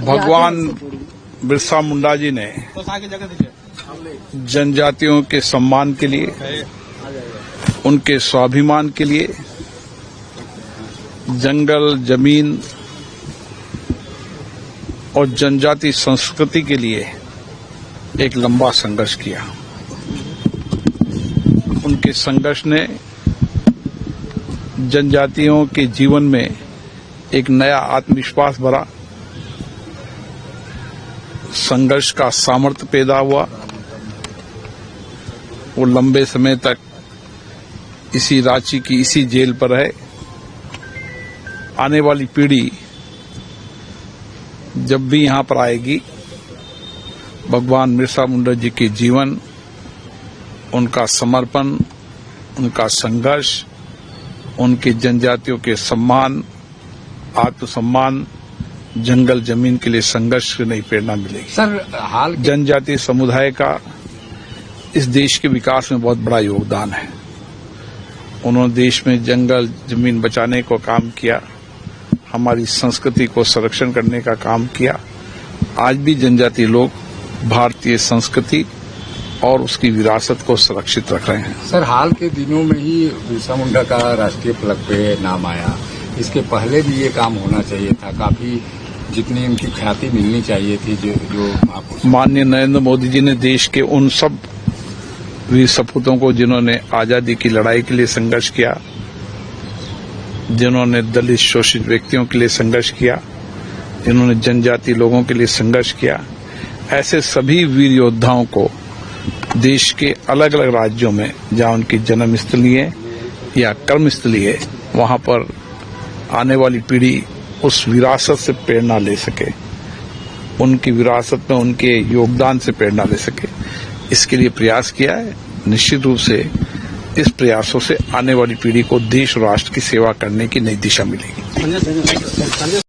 भगवान बिरसा मुंडा जी ने जनजातियों के सम्मान के लिए, उनके स्वाभिमान के लिए, जंगल, जमीन और जनजाति संस्कृति के लिए एक लंबा संघर्ष किया। उनके संघर्ष ने जनजातियों के जीवन में एक नया आत्मविश्वास भरा, संघर्ष का सामर्थ्य पैदा हुआ। वो लंबे समय तक इसी रांची की इसी जेल पर रहे। आने वाली पीढ़ी जब भी यहां पर आएगी, भगवान बिरसा मुंडा जी के जीवन, उनका समर्पण, उनका संघर्ष, उनके जनजातियों के सम्मान, आत्मसम्मान, जंगल जमीन के लिए संघर्ष की नई प्रेरणा मिलेगी। सर, जनजातीय समुदाय का इस देश के विकास में बहुत बड़ा योगदान है। उन्होंने देश में जंगल जमीन बचाने को काम किया, हमारी संस्कृति को संरक्षण करने का काम किया। आज भी जनजातीय लोग भारतीय संस्कृति और उसकी विरासत को सुरक्षित रख रहे हैं। सर, हाल के दिनों में ही बिरसा मुंडा का राष्ट्रीय फलक पे नाम आया। इसके पहले भी ये काम होना चाहिए था। काफी जितनी इनकी ख्याति मिलनी चाहिए थी, जो आपको। माननीय नरेंद्र मोदी जी ने देश के उन सब वीर सपूतों को, जिन्होंने आजादी की लड़ाई के लिए संघर्ष किया, जिन्होंने दलित शोषित व्यक्तियों के लिए संघर्ष किया, जिन्होंने जनजाति लोगों के लिए संघर्ष किया, ऐसे सभी वीर योद्धाओं को देश के अलग अलग राज्यों में, जहां उनकी जन्मस्थली है या कर्मस्थली है, वहां पर आने वाली पीढ़ी उस विरासत से प्रेरणा ले सके, उनकी विरासत में उनके योगदान से प्रेरणा ले सके, इसके लिए प्रयास किया है। निश्चित रूप से इस प्रयासों से आने वाली पीढ़ी को देश और राष्ट्र की सेवा करने की नई दिशा मिलेगी।